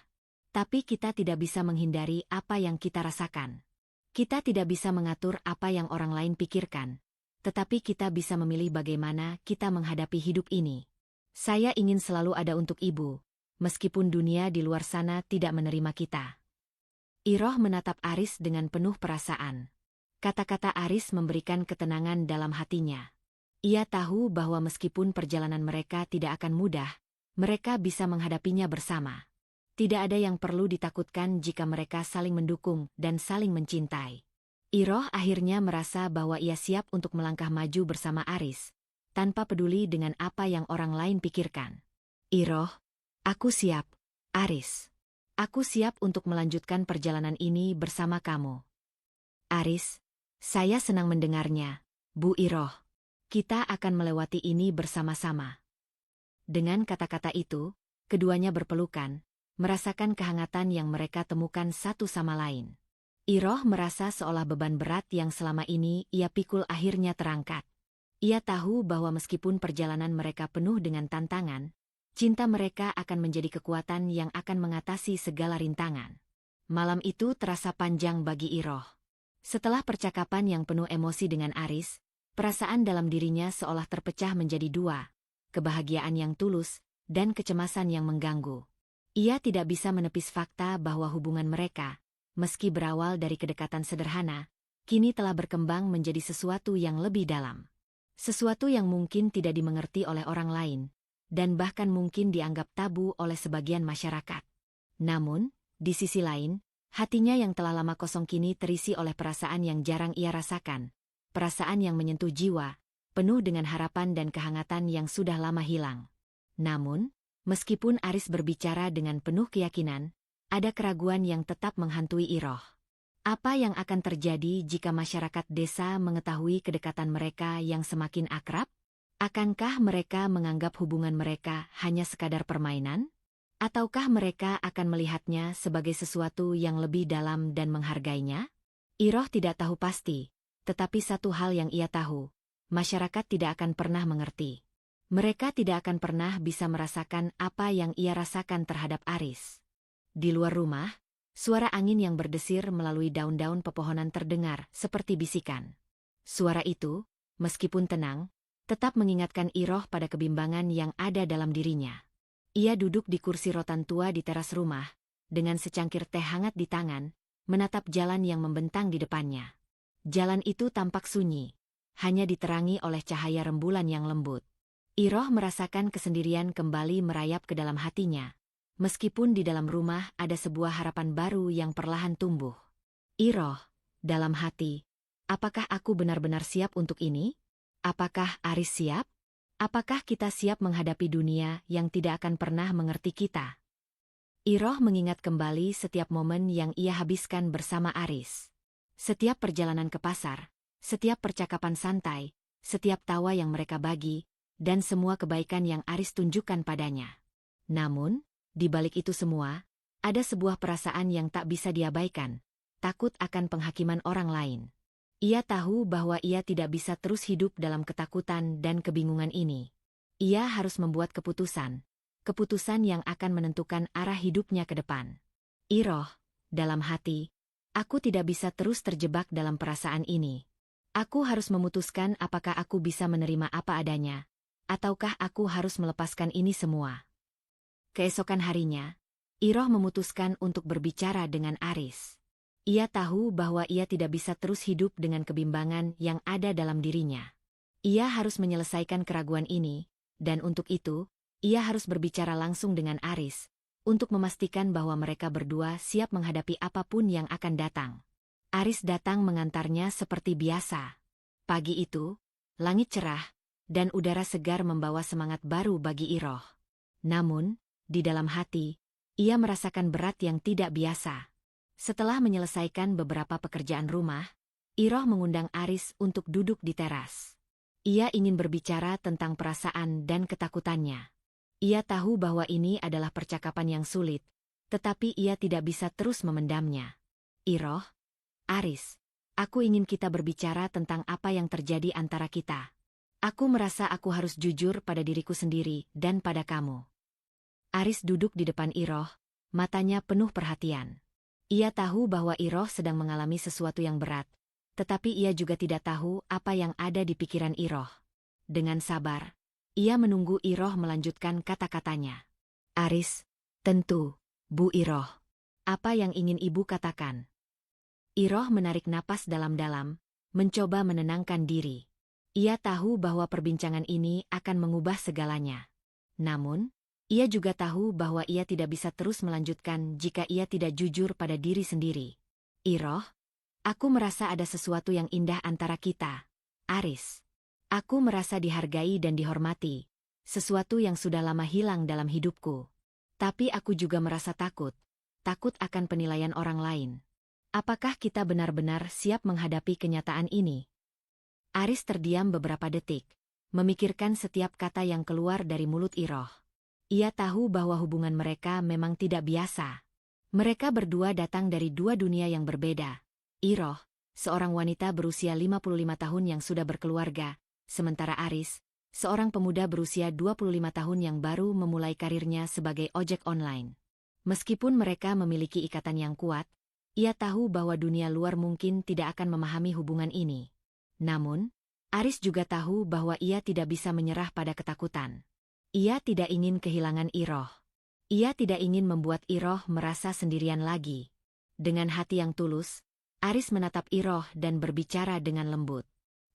Tapi kita tidak bisa menghindari apa yang kita rasakan. Kita tidak bisa mengatur apa yang orang lain pikirkan. Tetapi kita bisa memilih bagaimana kita menghadapi hidup ini. Saya ingin selalu ada untuk ibu, meskipun dunia di luar sana tidak menerima kita. Iroh menatap Aris dengan penuh perasaan. Kata-kata Aris memberikan ketenangan dalam hatinya. Ia tahu bahwa meskipun perjalanan mereka tidak akan mudah, mereka bisa menghadapinya bersama. Tidak ada yang perlu ditakutkan jika mereka saling mendukung dan saling mencintai. Iroh akhirnya merasa bahwa ia siap untuk melangkah maju bersama Aris, tanpa peduli dengan apa yang orang lain pikirkan. Iroh, aku siap, Aris. Aku siap untuk melanjutkan perjalanan ini bersama kamu. Aris, saya senang mendengarnya, Bu Iroh. Kita akan melewati ini bersama-sama. Dengan kata-kata itu, keduanya berpelukan, merasakan kehangatan yang mereka temukan satu sama lain. Iroh merasa seolah beban berat yang selama ini ia pikul akhirnya terangkat. Ia tahu bahwa meskipun perjalanan mereka penuh dengan tantangan, cinta mereka akan menjadi kekuatan yang akan mengatasi segala rintangan. Malam itu terasa panjang bagi Iroh. Setelah percakapan yang penuh emosi dengan Aris, perasaan dalam dirinya seolah terpecah menjadi dua, kebahagiaan yang tulus dan kecemasan yang mengganggu. Ia tidak bisa menepis fakta bahwa hubungan mereka, meski berawal dari kedekatan sederhana, kini telah berkembang menjadi sesuatu yang lebih dalam. Sesuatu yang mungkin tidak dimengerti oleh orang lain, dan bahkan mungkin dianggap tabu oleh sebagian masyarakat. Namun, di sisi lain, hatinya yang telah lama kosong kini terisi oleh perasaan yang jarang ia rasakan, perasaan yang menyentuh jiwa, penuh dengan harapan dan kehangatan yang sudah lama hilang. Namun, meskipun Aris berbicara dengan penuh keyakinan, ada keraguan yang tetap menghantui Iroh. Apa yang akan terjadi jika masyarakat desa mengetahui kedekatan mereka yang semakin akrab? Akankah mereka menganggap hubungan mereka hanya sekadar permainan? Ataukah mereka akan melihatnya sebagai sesuatu yang lebih dalam dan menghargainya? Iroh tidak tahu pasti, tetapi satu hal yang ia tahu, masyarakat tidak akan pernah mengerti. Mereka tidak akan pernah bisa merasakan apa yang ia rasakan terhadap Aris. Di luar rumah, suara angin yang berdesir melalui daun-daun pepohonan terdengar seperti bisikan. Suara itu, meskipun tenang, tetap mengingatkan Iroh pada kebimbangan yang ada dalam dirinya. Ia duduk di kursi rotan tua di teras rumah, dengan secangkir teh hangat di tangan, menatap jalan yang membentang di depannya. Jalan itu tampak sunyi, hanya diterangi oleh cahaya rembulan yang lembut. Iroh merasakan kesendirian kembali merayap ke dalam hatinya, meskipun di dalam rumah ada sebuah harapan baru yang perlahan tumbuh. Iroh, dalam hati, apakah aku benar-benar siap untuk ini? Apakah Aris siap? Apakah kita siap menghadapi dunia yang tidak akan pernah mengerti kita? Iroh mengingat kembali setiap momen yang ia habiskan bersama Aris. Setiap perjalanan ke pasar, setiap percakapan santai, setiap tawa yang mereka bagi, dan semua kebaikan yang Aris tunjukkan padanya. Namun, di balik itu semua, ada sebuah perasaan yang tak bisa diabaikan, takut akan penghakiman orang lain. Ia tahu bahwa ia tidak bisa terus hidup dalam ketakutan dan kebingungan ini. Ia harus membuat keputusan yang akan menentukan arah hidupnya ke depan. Iroh, dalam hati, aku tidak bisa terus terjebak dalam perasaan ini. Aku harus memutuskan apakah aku bisa menerima apa adanya, ataukah aku harus melepaskan ini semua. Keesokan harinya, Iroh memutuskan untuk berbicara dengan Aris. Ia tahu bahwa ia tidak bisa terus hidup dengan kebimbangan yang ada dalam dirinya. Ia harus menyelesaikan keraguan ini, dan untuk itu, ia harus berbicara langsung dengan Aris, untuk memastikan bahwa mereka berdua siap menghadapi apapun yang akan datang. Aris datang mengantarnya seperti biasa. Pagi itu, langit cerah, dan udara segar membawa semangat baru bagi Iroh. Namun, di dalam hati, ia merasakan berat yang tidak biasa. Setelah menyelesaikan beberapa pekerjaan rumah, Iroh mengundang Aris untuk duduk di teras. Ia ingin berbicara tentang perasaan dan ketakutannya. Ia tahu bahwa ini adalah percakapan yang sulit, tetapi ia tidak bisa terus memendamnya. Iroh, Aris, aku ingin kita berbicara tentang apa yang terjadi antara kita. Aku merasa aku harus jujur pada diriku sendiri dan pada kamu. Aris duduk di depan Iroh, matanya penuh perhatian. Ia tahu bahwa Iroh sedang mengalami sesuatu yang berat, tetapi ia juga tidak tahu apa yang ada di pikiran Iroh. Dengan sabar, ia menunggu Iroh melanjutkan kata-katanya. Aris, tentu, Bu Iroh. Apa yang ingin ibu katakan? Iroh menarik napas dalam-dalam, mencoba menenangkan diri. Ia tahu bahwa perbincangan ini akan mengubah segalanya. Namun, ia juga tahu bahwa ia tidak bisa terus melanjutkan jika ia tidak jujur pada diri sendiri. Iroh, aku merasa ada sesuatu yang indah antara kita. Aris, aku merasa dihargai dan dihormati, sesuatu yang sudah lama hilang dalam hidupku. Tapi aku juga merasa takut akan penilaian orang lain. Apakah kita benar-benar siap menghadapi kenyataan ini? Aris terdiam beberapa detik, memikirkan setiap kata yang keluar dari mulut Iroh. Ia tahu bahwa hubungan mereka memang tidak biasa. Mereka berdua datang dari dua dunia yang berbeda. Iroh, seorang wanita berusia 55 tahun yang sudah berkeluarga, sementara Aris, seorang pemuda berusia 25 tahun yang baru memulai karirnya sebagai ojek online. Meskipun mereka memiliki ikatan yang kuat, ia tahu bahwa dunia luar mungkin tidak akan memahami hubungan ini. Namun, Aris juga tahu bahwa ia tidak bisa menyerah pada ketakutan. Ia tidak ingin kehilangan Iroh. Ia tidak ingin membuat Iroh merasa sendirian lagi. Dengan hati yang tulus, Aris menatap Iroh dan berbicara dengan lembut.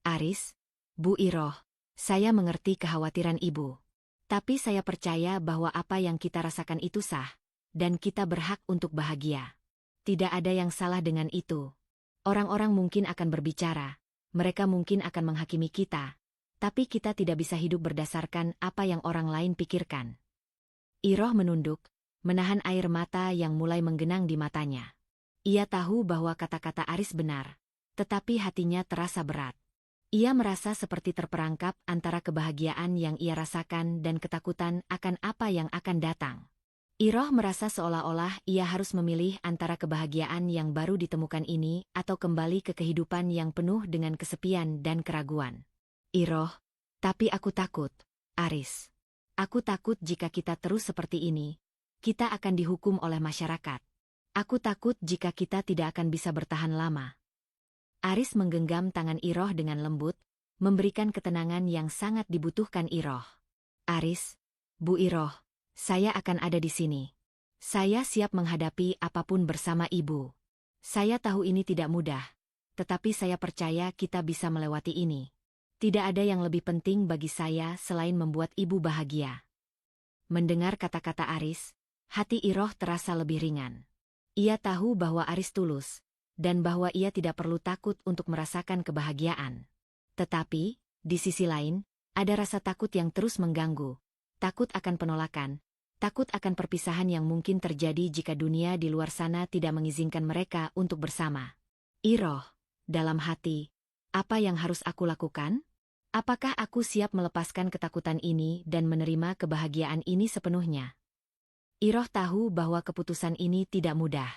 Aris, Bu Iroh, saya mengerti kekhawatiran ibu. Tapi saya percaya bahwa apa yang kita rasakan itu sah, dan kita berhak untuk bahagia. Tidak ada yang salah dengan itu. Orang-orang mungkin akan berbicara, mereka mungkin akan menghakimi kita, tapi kita tidak bisa hidup berdasarkan apa yang orang lain pikirkan. Iroh menunduk, menahan air mata yang mulai menggenang di matanya. Ia tahu bahwa kata-kata Aris benar, tetapi hatinya terasa berat. Ia merasa seperti terperangkap antara kebahagiaan yang ia rasakan dan ketakutan akan apa yang akan datang. Iroh merasa seolah-olah ia harus memilih antara kebahagiaan yang baru ditemukan ini atau kembali ke kehidupan yang penuh dengan kesepian dan keraguan. Iroh, tapi aku takut, Aris. Aku takut jika kita terus seperti ini, kita akan dihukum oleh masyarakat. Aku takut jika kita tidak akan bisa bertahan lama. Aris menggenggam tangan Iroh dengan lembut, memberikan ketenangan yang sangat dibutuhkan Iroh. Aris, Bu Iroh, saya akan ada di sini. Saya siap menghadapi apapun bersama ibu. Saya tahu ini tidak mudah, tetapi saya percaya kita bisa melewati ini. Tidak ada yang lebih penting bagi saya selain membuat ibu bahagia. Mendengar kata-kata Aris, hati Iroh terasa lebih ringan. Ia tahu bahwa Aris tulus, dan bahwa ia tidak perlu takut untuk merasakan kebahagiaan. Tetapi, di sisi lain, ada rasa takut yang terus mengganggu. Takut akan penolakan, takut akan perpisahan yang mungkin terjadi jika dunia di luar sana tidak mengizinkan mereka untuk bersama. Iroh, dalam hati, apa yang harus aku lakukan? Apakah aku siap melepaskan ketakutan ini dan menerima kebahagiaan ini sepenuhnya? Iroh tahu bahwa keputusan ini tidak mudah.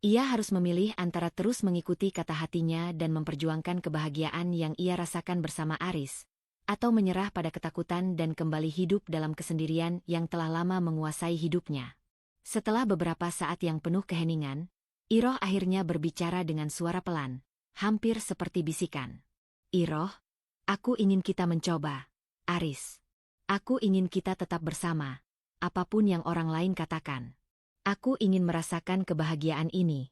Ia harus memilih antara terus mengikuti kata hatinya dan memperjuangkan kebahagiaan yang ia rasakan bersama Aris, atau menyerah pada ketakutan dan kembali hidup dalam kesendirian yang telah lama menguasai hidupnya. Setelah beberapa saat yang penuh keheningan, Iroh akhirnya berbicara dengan suara pelan, hampir seperti bisikan. Iroh, aku ingin kita mencoba, Aris. Aku ingin kita tetap bersama, apapun yang orang lain katakan. Aku ingin merasakan kebahagiaan ini.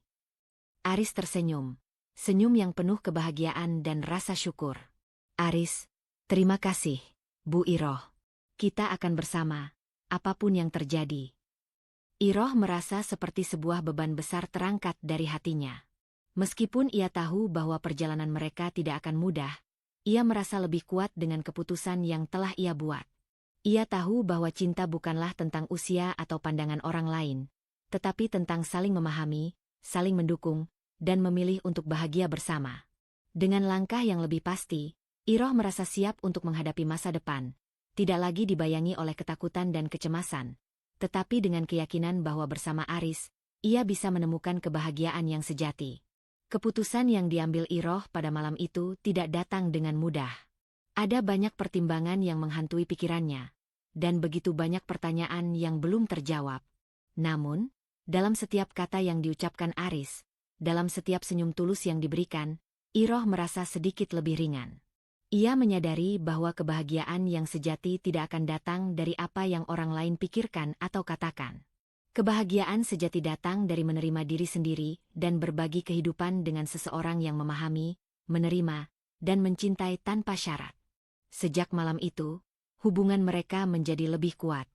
Aris tersenyum. Senyum yang penuh kebahagiaan dan rasa syukur. Aris, terima kasih, Bu Iroh. Kita akan bersama, apapun yang terjadi. Iroh merasa seperti sebuah beban besar terangkat dari hatinya. Meskipun ia tahu bahwa perjalanan mereka tidak akan mudah, ia merasa lebih kuat dengan keputusan yang telah ia buat. Ia tahu bahwa cinta bukanlah tentang usia atau pandangan orang lain, tetapi tentang saling memahami, saling mendukung, dan memilih untuk bahagia bersama. Dengan langkah yang lebih pasti, Iroh merasa siap untuk menghadapi masa depan, tidak lagi dibayangi oleh ketakutan dan kecemasan, tetapi dengan keyakinan bahwa bersama Aris, ia bisa menemukan kebahagiaan yang sejati. Keputusan yang diambil Iroh pada malam itu tidak datang dengan mudah. Ada banyak pertimbangan yang menghantui pikirannya, dan begitu banyak pertanyaan yang belum terjawab. Namun, dalam setiap kata yang diucapkan Aris, dalam setiap senyum tulus yang diberikan, Iroh merasa sedikit lebih ringan. Ia menyadari bahwa kebahagiaan yang sejati tidak akan datang dari apa yang orang lain pikirkan atau katakan. Kebahagiaan sejati datang dari menerima diri sendiri dan berbagi kehidupan dengan seseorang yang memahami, menerima, dan mencintai tanpa syarat. Sejak malam itu, hubungan mereka menjadi lebih kuat.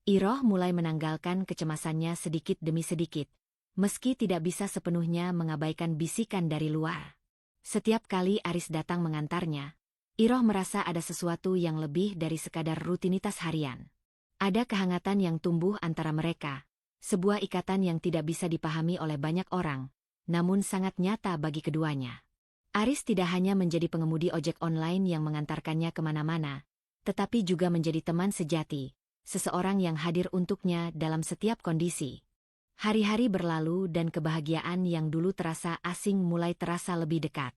Iroh mulai menanggalkan kecemasannya sedikit demi sedikit, meski tidak bisa sepenuhnya mengabaikan bisikan dari luar. Setiap kali Aris datang mengantarnya, Iroh merasa ada sesuatu yang lebih dari sekadar rutinitas harian. Ada kehangatan yang tumbuh antara mereka, sebuah ikatan yang tidak bisa dipahami oleh banyak orang, namun sangat nyata bagi keduanya. Aris tidak hanya menjadi pengemudi ojek online yang mengantarkannya kemana-mana, tetapi juga menjadi teman sejati, seseorang yang hadir untuknya dalam setiap kondisi. Hari-hari berlalu dan kebahagiaan yang dulu terasa asing mulai terasa lebih dekat.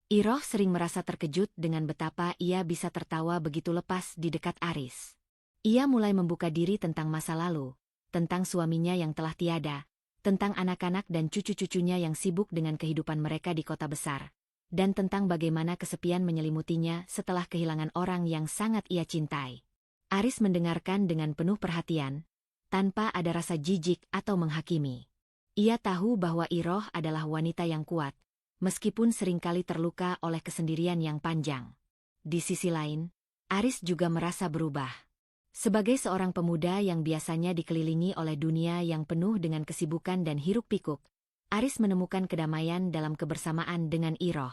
Iroh sering merasa terkejut dengan betapa ia bisa tertawa begitu lepas di dekat Aris. Ia mulai membuka diri tentang masa lalu, tentang suaminya yang telah tiada, tentang anak-anak dan cucu-cucunya yang sibuk dengan kehidupan mereka di kota besar, dan tentang bagaimana kesepian menyelimutinya setelah kehilangan orang yang sangat ia cintai. Aris mendengarkan dengan penuh perhatian, tanpa ada rasa jijik atau menghakimi. Ia tahu bahwa Iroh adalah wanita yang kuat, meskipun seringkali terluka oleh kesendirian yang panjang. Di sisi lain, Aris juga merasa berubah. Sebagai seorang pemuda yang biasanya dikelilingi oleh dunia yang penuh dengan kesibukan dan hiruk-pikuk, Aris menemukan kedamaian dalam kebersamaan dengan Iroh.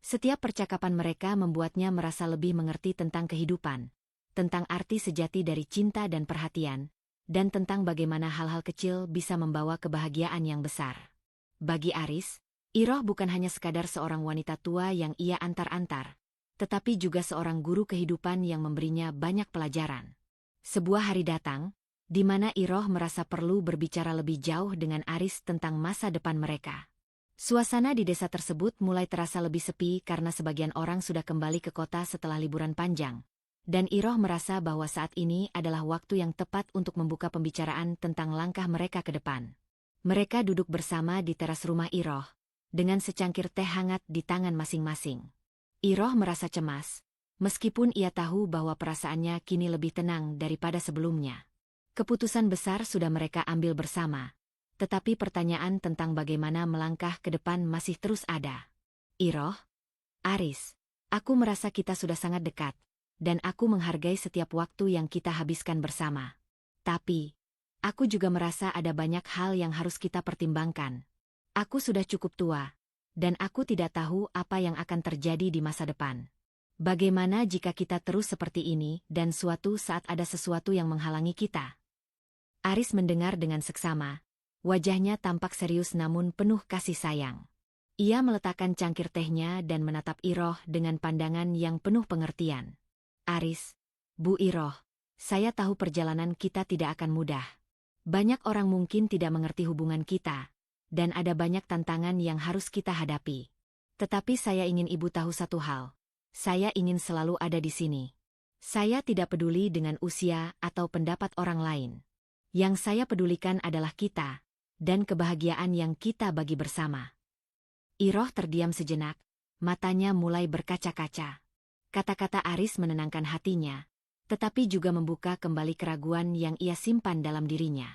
Setiap percakapan mereka membuatnya merasa lebih mengerti tentang kehidupan, tentang arti sejati dari cinta dan perhatian, dan tentang bagaimana hal-hal kecil bisa membawa kebahagiaan yang besar. Bagi Aris, Iroh bukan hanya sekadar seorang wanita tua yang ia antar-antar, tetapi juga seorang guru kehidupan yang memberinya banyak pelajaran. Sebuah hari datang, di mana Iroh merasa perlu berbicara lebih jauh dengan Aris tentang masa depan mereka. Suasana di desa tersebut mulai terasa lebih sepi karena sebagian orang sudah kembali ke kota setelah liburan panjang. Dan Iroh merasa bahwa saat ini adalah waktu yang tepat untuk membuka pembicaraan tentang langkah mereka ke depan. Mereka duduk bersama di teras rumah Iroh, dengan secangkir teh hangat di tangan masing-masing. Iroh merasa cemas, meskipun ia tahu bahwa perasaannya kini lebih tenang daripada sebelumnya. Keputusan besar sudah mereka ambil bersama, tetapi pertanyaan tentang bagaimana melangkah ke depan masih terus ada. Iroh, Aris, aku merasa kita sudah sangat dekat, dan aku menghargai setiap waktu yang kita habiskan bersama. Tapi, aku juga merasa ada banyak hal yang harus kita pertimbangkan. Aku sudah cukup tua, dan aku tidak tahu apa yang akan terjadi di masa depan. Bagaimana jika kita terus seperti ini dan suatu saat ada sesuatu yang menghalangi kita? Aris mendengar dengan seksama. Wajahnya tampak serius namun penuh kasih sayang. Ia meletakkan cangkir tehnya dan menatap Iroh dengan pandangan yang penuh pengertian. Aris, Bu Iroh, saya tahu perjalanan kita tidak akan mudah. Banyak orang mungkin tidak mengerti hubungan kita, dan ada banyak tantangan yang harus kita hadapi. Tetapi saya ingin Ibu tahu satu hal. Saya ingin selalu ada di sini. Saya tidak peduli dengan usia atau pendapat orang lain. Yang saya pedulikan adalah kita, dan kebahagiaan yang kita bagi bersama. Iroh terdiam sejenak, matanya mulai berkaca-kaca. Kata-kata Aris menenangkan hatinya, tetapi juga membuka kembali keraguan yang ia simpan dalam dirinya.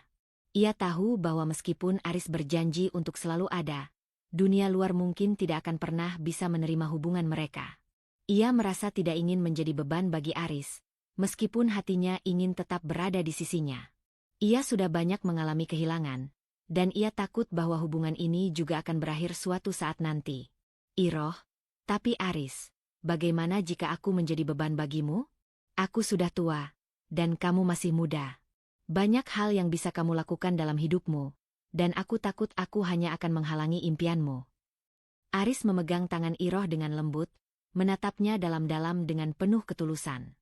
Ia tahu bahwa meskipun Aris berjanji untuk selalu ada, dunia luar mungkin tidak akan pernah bisa menerima hubungan mereka. Ia merasa tidak ingin menjadi beban bagi Aris, meskipun hatinya ingin tetap berada di sisinya. Ia sudah banyak mengalami kehilangan, dan ia takut bahwa hubungan ini juga akan berakhir suatu saat nanti. Iroh, tapi Aris, bagaimana jika aku menjadi beban bagimu? Aku sudah tua, dan kamu masih muda. Banyak hal yang bisa kamu lakukan dalam hidupmu, dan aku takut aku hanya akan menghalangi impianmu. Aris memegang tangan Iroh dengan lembut, menatapnya dalam-dalam dengan penuh ketulusan.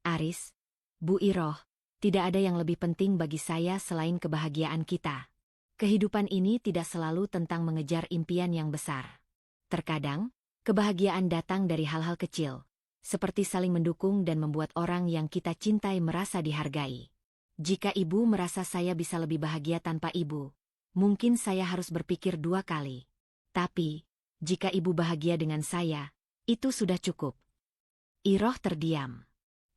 Aris, Bu Iroh, tidak ada yang lebih penting bagi saya selain kebahagiaan kita. Kehidupan ini tidak selalu tentang mengejar impian yang besar. Terkadang, kebahagiaan datang dari hal-hal kecil, seperti saling mendukung dan membuat orang yang kita cintai merasa dihargai. Jika ibu merasa saya bisa lebih bahagia tanpa ibu, mungkin saya harus berpikir 2 kali. Tapi, jika ibu bahagia dengan saya, itu sudah cukup. Iroh terdiam.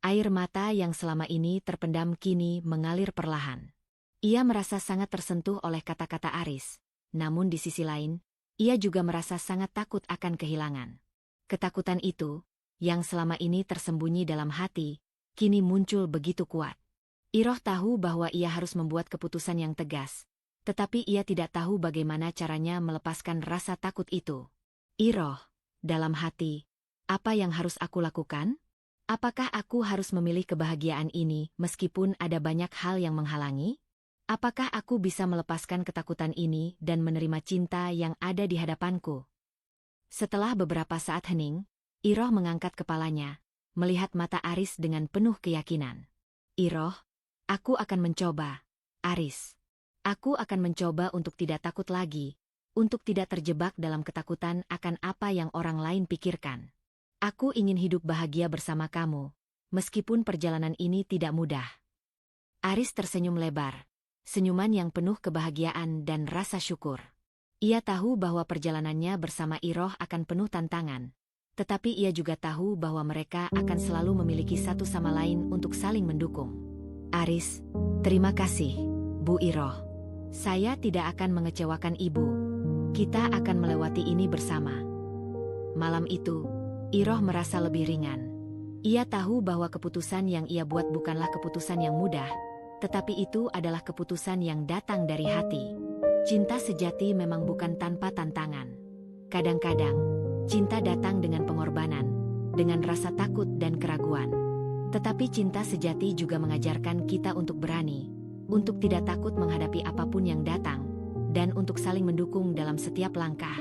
Air mata yang selama ini terpendam kini mengalir perlahan. Ia merasa sangat tersentuh oleh kata-kata Aris, namun di sisi lain, ia juga merasa sangat takut akan kehilangan. Ketakutan itu, yang selama ini tersembunyi dalam hati, kini muncul begitu kuat. Iroh tahu bahwa ia harus membuat keputusan yang tegas, tetapi ia tidak tahu bagaimana caranya melepaskan rasa takut itu. Iroh, dalam hati, apa yang harus aku lakukan? Apakah aku harus memilih kebahagiaan ini meskipun ada banyak hal yang menghalangi? Apakah aku bisa melepaskan ketakutan ini dan menerima cinta yang ada di hadapanku? Setelah beberapa saat hening, Iroh mengangkat kepalanya, melihat mata Aris dengan penuh keyakinan. Iroh, aku akan mencoba. Aris, aku akan mencoba untuk tidak takut lagi, untuk tidak terjebak dalam ketakutan akan apa yang orang lain pikirkan. Aku ingin hidup bahagia bersama kamu, meskipun perjalanan ini tidak mudah. Aris tersenyum lebar. Senyuman yang penuh kebahagiaan dan rasa syukur. Ia tahu bahwa perjalanannya bersama Iroh akan penuh tantangan, tetapi ia juga tahu bahwa mereka akan selalu memiliki satu sama lain untuk saling mendukung. Aris, terima kasih, Bu Iroh. Saya tidak akan mengecewakan ibu. Kita akan melewati ini bersama. Malam itu, Iroh merasa lebih ringan. Ia tahu bahwa keputusan yang ia buat bukanlah keputusan yang mudah, tetapi itu adalah keputusan yang datang dari hati. Cinta sejati memang bukan tanpa tantangan. Kadang-kadang, cinta datang dengan pengorbanan, dengan rasa takut dan keraguan. Tetapi cinta sejati juga mengajarkan kita untuk berani, untuk tidak takut menghadapi apapun yang datang, dan untuk saling mendukung dalam setiap langkah.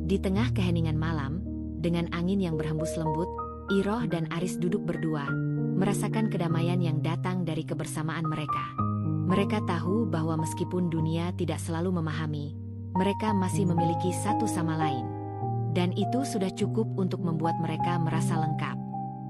Di tengah keheningan malam, dengan angin yang berhembus lembut, Iroh dan Aris duduk berdua, merasakan kedamaian yang datang dari kebersamaan mereka. Mereka tahu bahwa meskipun dunia tidak selalu memahami, mereka masih memiliki satu sama lain. Dan itu sudah cukup untuk membuat mereka merasa lengkap.